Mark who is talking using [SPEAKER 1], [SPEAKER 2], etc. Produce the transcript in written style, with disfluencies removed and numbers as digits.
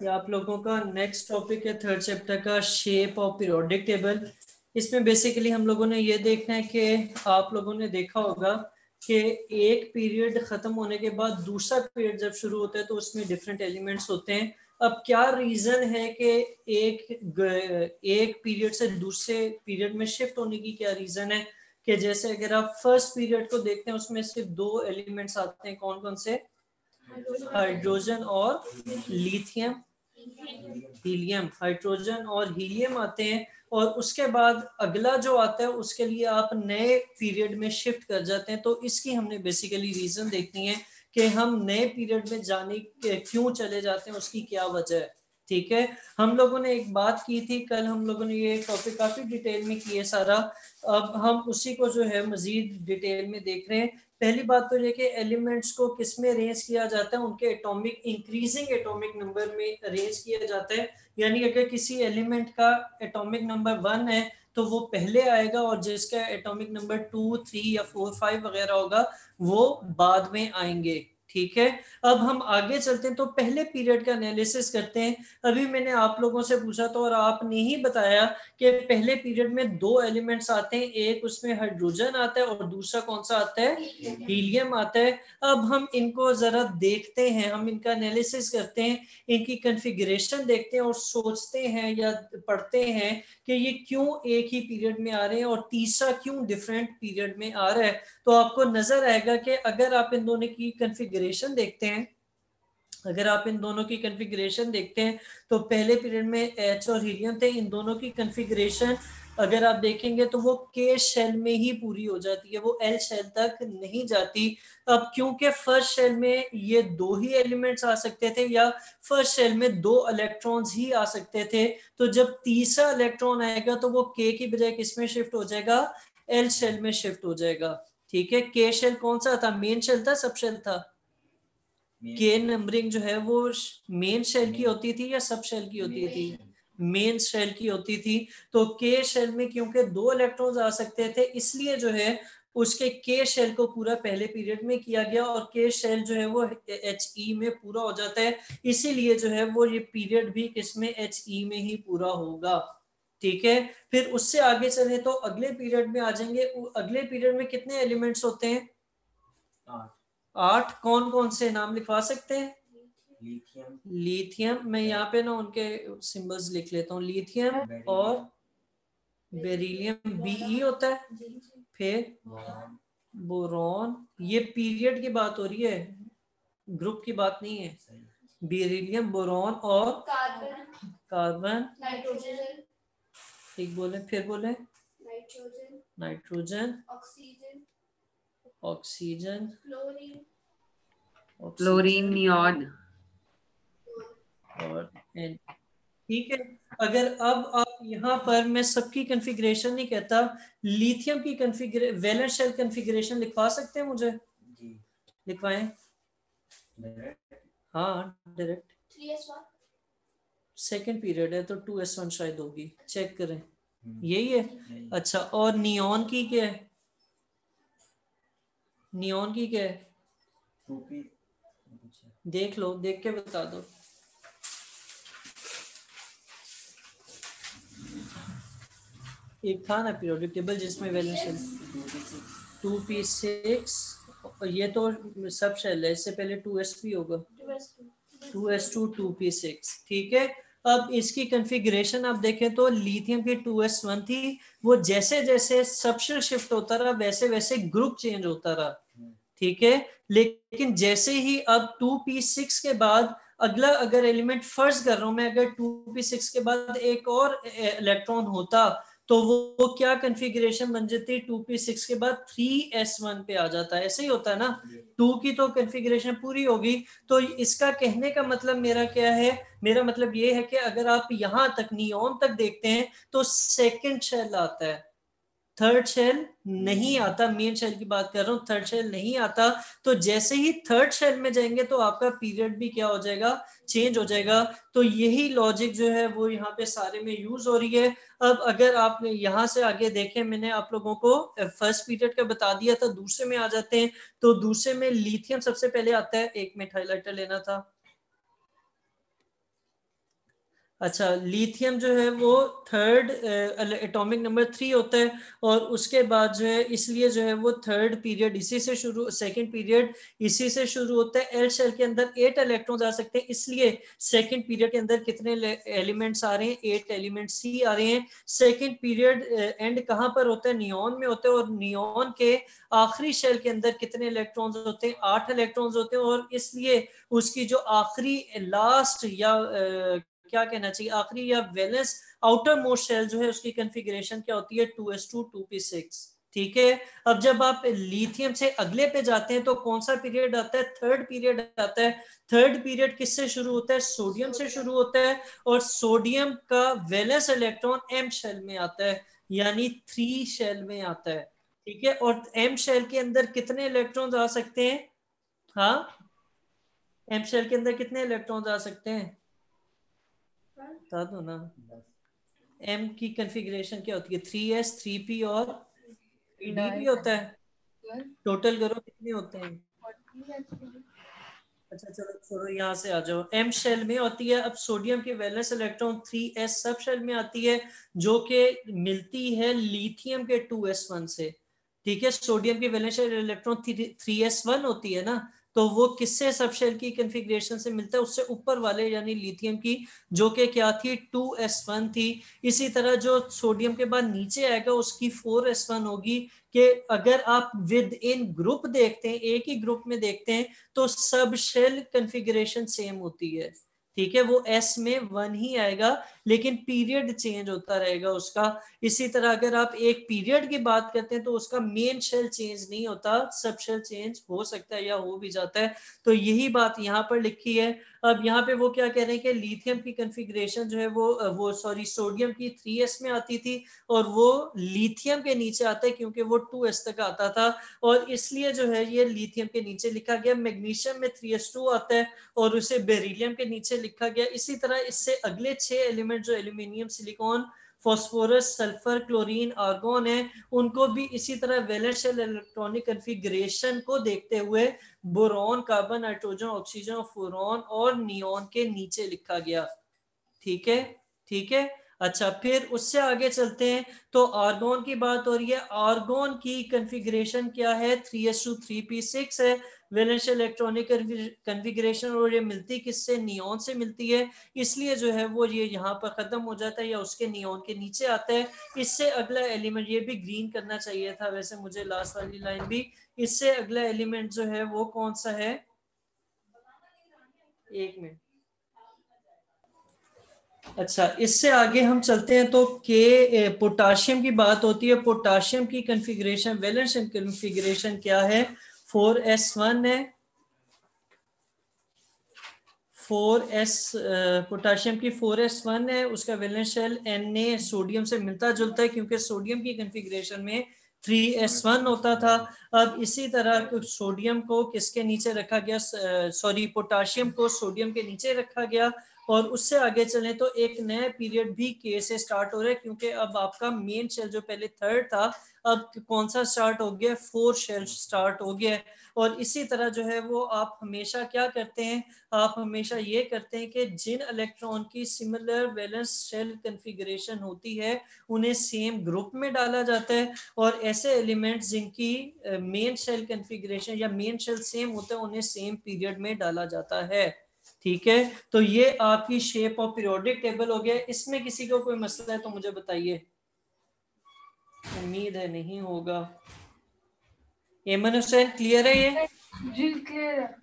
[SPEAKER 1] ये आप लोगों का नेक्स्ट टॉपिक है थर्ड चैप्टर का, शेप ऑफ पीरियोडिक टेबल। इसमें बेसिकली हम लोगों ने ये देखना है कि आप लोगों ने देखा होगा कि एक पीरियड खत्म होने के बाद दूसरा पीरियड जब शुरू होता है तो उसमें डिफरेंट एलिमेंट्स होते हैं। अब क्या रीजन है कि एक पीरियड से दूसरे पीरियड में शिफ्ट होने की क्या रीजन है? कि जैसे अगर आप फर्स्ट पीरियड को देखते हैं उसमें सिर्फ दो एलिमेंट्स आते हैं, कौन कौन से? हाइड्रोजन और लिथियम, हीलियम। हाइड्रोजन और हीलियम आते हैं और उसके बाद अगला जो आता है उसके लिए आप नए पीरियड में शिफ्ट कर जाते हैं। तो इसकी हमने बेसिकली रीजन देखनी है कि हम नए पीरियड में जाने क्यों चले जाते हैं, उसकी क्या वजह है। ठीक है, हम लोगों ने एक बात की थी कल, हम लोगों ने ये टॉपिक काफी डिटेल में किया सारा। अब हम उसी को जो है मजीद डिटेल में देख रहे हैं। पहली बात तो ये कि एलिमेंट्स को किस में अरेंज किया जाता है, उनके एटॉमिक इंक्रीजिंग एटॉमिक नंबर में अरेंज किया जाता है। यानी अगर किसी एलिमेंट का एटॉमिक नंबर 1 है तो वो पहले आएगा और जिसका एटॉमिक नंबर 2, 3 या 4, 5 वगैरह होगा वो बाद में आएंगे। ठीक है, अब हम आगे चलते हैं तो पहले पीरियड का एनालिसिस करते हैं। अभी मैंने आप लोगों से पूछा था और आपने ही बताया कि पहले पीरियड में दो एलिमेंट्स आते हैं, एक उसमें हाइड्रोजन आता है और दूसरा कौन सा आता है? हीलियम आता है। अब हम इनको जरा देखते हैं, हम इनका एनालिसिस करते हैं, इनकी कॉन्फ़िगरेशन देखते हैं और सोचते हैं या पढ़ते हैं कि ये क्यों एक ही पीरियड में आ रहे हैं और तीसरा क्यों डिफरेंट पीरियड में आ रहा है। तो आपको नजर आएगा कि अगर आप इन दोनों की कॉन्फ़िगरेशन देखते हैं, अगर आप इन दोनों की कॉन्फ़िगरेशन देखते हैं तो पहले पीरियड में एच और हीलियम थे, इन दोनों की कॉन्फ़िगरेशन अगर आप देखेंगे तो वो के शेल में ही पूरी हो जाती है, वो एल शेल तक नहीं जाती। अब क्योंकि फर्स्ट शेल में ये दो ही एलिमेंट्स आ सकते थे या फर्स्ट शेल में दो इलेक्ट्रॉन्स ही आ सकते थे, तो जब तीसरा इलेक्ट्रॉन आएगा तो वो के की बजाय किस में शिफ्ट हो जाएगा? एल शेल में शिफ्ट हो जाएगा। ठीक है, के शेल कौन सा था? मेन शेल था, सब शेल था? के नंबरिंग जो है वो मेन शेल की होती थी या सब शेल की होती थी? मेन शेल की होती थी। तो के शेल में क्योंकि दो इलेक्ट्रॉन्स आ सकते थे इसलिए जो है उसके के शेल को पूरा पहले पीरियड में किया गया और के शेल जो है वो एच ई में पूरा हो जाता है, इसीलिए जो है वो ये पीरियड भी किसमें? एच ई में ही पूरा होगा। ठीक है, फिर उससे आगे चले तो अगले पीरियड में आ जाएंगे। अगले पीरियड में कितने एलिमेंट्स होते हैं? 8। कौन कौन से नाम लिखवा सकते हैं? लिथियम। मैं यहाँ पे ना उनके सिंबल्स लिख लेता हूँ, लिथियम और बेरिलियम, बीई होता है। फिर बोरॉन, ये पीरियड की बात हो रही है, ग्रुप की बात नहीं है। बेरिलियम, बोरॉन और कार्बन, नाइट्रोजन। ठीक बोले, फिर बोले। नाइट्रोजन, ऑक्सीजन,
[SPEAKER 2] क्लोरीन, नियॉन
[SPEAKER 1] और एन। ठीक है, अगर अब आप यहाँ पर, मैं सबकी कॉन्फ़िगरेशन नहीं कहता, लिथियम की कॉन्फ़िगरेशन, वैलेंस शेल कॉन्फ़िगरेशन लिखवा सकते हैं मुझे? लिखवाएं। हाँ डायरेक्ट, सेकेंड पीरियड है तो 2s1 शायद होगी, चेक करें। यही है? अच्छा, और नियॉन की क्या है? नियॉन की क्या है? देख लो, देख के बता दो। एक था ना पीरियोडिक टेबल जिसमें वैलेंस शेल 2p6, और ये तो सब शेल है, इससे पहले 2s3 होगा, 2s2 2p6। ठीक है, अब इसकी कॉन्फ़िगरेशन आप देखें तो लिथियम की 2s1 थी, वो जैसे जैसे सब शेल शिफ्ट होता रहा वैसे वैसे ग्रुप चेंज होता रहा। ठीक है, लेकिन जैसे ही अब 2p6 के बाद अगला, अगर एलिमेंट फर्ज कर रहा हूं मैं, अगर 2p6 के बाद एक और इलेक्ट्रॉन होता तो वो क्या कॉन्फ़िगरेशन बन जाती? 2p6 के बाद 3s1 पे आ जाता है। ऐसे ही होता है ना, 2 की तो कॉन्फ़िगरेशन पूरी होगी। तो इसका कहने का मतलब मेरा क्या है? मेरा मतलब ये है कि अगर आप यहां तक नियॉन तक देखते हैं तो सेकंड शेल आता है, थर्ड शेल नहीं आता। मेन शेल की बात कर रहा हूँ, थर्ड शेल नहीं आता। तो जैसे ही थर्ड शेल में जाएंगे तो आपका पीरियड भी क्या हो जाएगा? चेंज हो जाएगा। तो यही लॉजिक जो है वो यहाँ पे सारे में यूज हो रही है। अब अगर आप यहाँ से आगे देखें, मैंने आप लोगों को फर्स्ट पीरियड का बता दिया था, दूसरे में आ जाते हैं। तो दूसरे में लिथियम सबसे पहले आता है, एक मिनट हाईलाइटर लेना था। अच्छा, लिथियम जो है वो थर्ड एटॉमिक नंबर 3 होता है, और उसके बाद जो है इसलिए जो है वो थर्ड पीरियड इसी से शुरू, सेकंड पीरियड इसी से शुरू होता है। एल शेल के अंदर 8 इलेक्ट्रॉन्स आ सकते हैं, इसलिए सेकंड पीरियड के अंदर कितने एलिमेंट्स आ रहे हैं? 8 एलिमेंट्स ही आ रहे हैं। सेकंड पीरियड एंड कहाँ पर होता है? नियॉन में होता है, और नियॉन के आखिरी शेल के अंदर कितने इलेक्ट्रॉन्स होते हैं? 8 इलेक्ट्रॉन्स होते हैं, और इसलिए उसकी जो आखिरी लास्ट या क्या कहना चाहिए, आखिरी या वैलेंस आउटर मोस्ट शेल जो है उसकी कॉन्फ़िगरेशन क्या होती है? 2s2 2p6। ठीक है। अब जब आप लिथियम से अगले पे जाते हैं तो कौन सा पीरियड आता है? थर्ड पीरियड आता है। थर्ड पीरियड किससे शुरू होता है? सोडियम से शुरू होता है, और सोडियम का वैलेंस इलेक्ट्रॉन एम शेल में आता है, यानी 3 शेल में आता है। ठीक है। और एम शेल के अंदर कितने इलेक्ट्रॉन्स आ सकते हैं? हाँ, एम शेल के अंदर कितने इलेक्ट्रॉन्स आ सकते हैं? बता दो ना। एम की कॉन्फ़िगरेशन क्या होती है? 3s 3p और 3d भी होता है। टोटल करो कितने होते हैं? अच्छा चलो छोड़ो, यहाँ से आ जाओ। एम शेल में होती है। अब सोडियम की वैलेंस इलेक्ट्रॉन 3s सब शेल में आती है, जो कि मिलती है लिथियम के 2s1 से। ठीक है। सोडियम की वैलेंस इलेक्ट्रॉन 3s1 होती है ना, तो वो किससे सब शेल की कॉन्फ़िगरेशन से मिलता है? उससे ऊपर वाले यानी लिथियम की, जो कि क्या थी? 2s1 थी। इसी तरह जो सोडियम के बाद नीचे आएगा उसकी 4s1 होगी। कि अगर आप विद इन ग्रुप देखते हैं, एक ही ग्रुप में देखते हैं, तो सब शेल कॉन्फ़िगरेशन सेम होती है। ठीक है। वो एस में 1 ही आएगा, लेकिन पीरियड चेंज होता रहेगा उसका। इसी तरह अगर आप एक पीरियड की बात करते हैं तो उसका मेन शेल चेंज नहीं होता, सब शेल चेंज हो सकता है या हो भी जाता है। तो यही बात यहाँ पर लिखी है। अब यहाँ पे वो क्या कह रहे हैं कि लिथियम की कॉन्फ़िगरेशन जो है वो सॉरी सोडियम की 3s में आती थी, और वो लिथियम के नीचे आता है क्योंकि वो 2s तक आता था, और इसलिए जो है ये लिथियम के नीचे लिखा गया। मैग्नीशियम में 3s2 आता है और उसे बेरिलियम के नीचे लिखा गया। इसी तरह इससे अगले 6 एलिमेंट जो aluminium, silicon, phosphorus, sulphur, chlorine, argon है, उनको भी इसी तरह वैलेंस शेल इलेक्ट्रॉनिक कॉन्फ़िगरेशन को देखते हुए बोरॉन, कार्बन, नाइट्रोजन, ऑक्सीजन, फ्लोरॉन और नियॉन के नीचे लिखा गया। ठीक है। ठीक है। अच्छा, फिर उससे आगे चलते हैं तो आर्गोन की बात हो रही है। आर्गोन की कॉन्फ़िगरेशन क्या है? 3s2 3p6 है वैलेंस इलेक्ट्रॉनिक कॉन्फ़िगरेशन, और ये मिलती किससे? नियॉन से मिलती है। इसलिए जो है वो ये यहाँ पर खत्म हो जाता है या उसके नियॉन के नीचे आता है। इससे अगला एलिमेंट, ये भी ग्रीन करना चाहिए था वैसे मुझे, लास्ट वाली लाइन भी। इससे अगला एलिमेंट जो है वो कौन सा है? एक मिनट। अच्छा, इससे आगे हम चलते हैं तो के पोटाशियम की बात होती है। पोटाशियम की कॉन्फ़िगरेशन, वैलेंस कॉन्फ़िगरेशन क्या है? 4s1 है। 4s पोटाशियम की 4s1 है। उसका वैलेंस शेल Na सोडियम से मिलता जुलता है क्योंकि सोडियम की कॉन्फ़िगरेशन में 3s1 होता था। अब इसी तरह सोडियम को किसके नीचे रखा गया? सॉरी, पोटाशियम को सोडियम के नीचे रखा गया। और उससे आगे चले तो एक नया पीरियड भी के से स्टार्ट हो रहा है, क्योंकि अब आपका मेन शेल जो पहले थर्ड था, अब कौन सा स्टार्ट हो गया? 4 शेल स्टार्ट हो गया। और इसी तरह जो है वो आप हमेशा क्या करते हैं? आप हमेशा ये करते हैं कि जिन इलेक्ट्रॉन की सिमिलर वैलेंस शेल कॉन्फ़िगरेशन होती है उन्हें सेम ग्रुप में डाला जाता है, और ऐसे एलिमेंट्स जिनकी मेन शेल कॉन्फ़िगरेशन या मेन शेल सेम होता है उन्हें सेम पीरियड में डाला जाता है। ठीक है। तो ये आपकी शेप ऑफ पीरियोडिक टेबल हो गया। इसमें किसी को कोई मसला है तो मुझे बताइए। उम्मीद है नहीं होगा। एमन हुसैन, क्लियर है ये?
[SPEAKER 2] जी क्लियर है।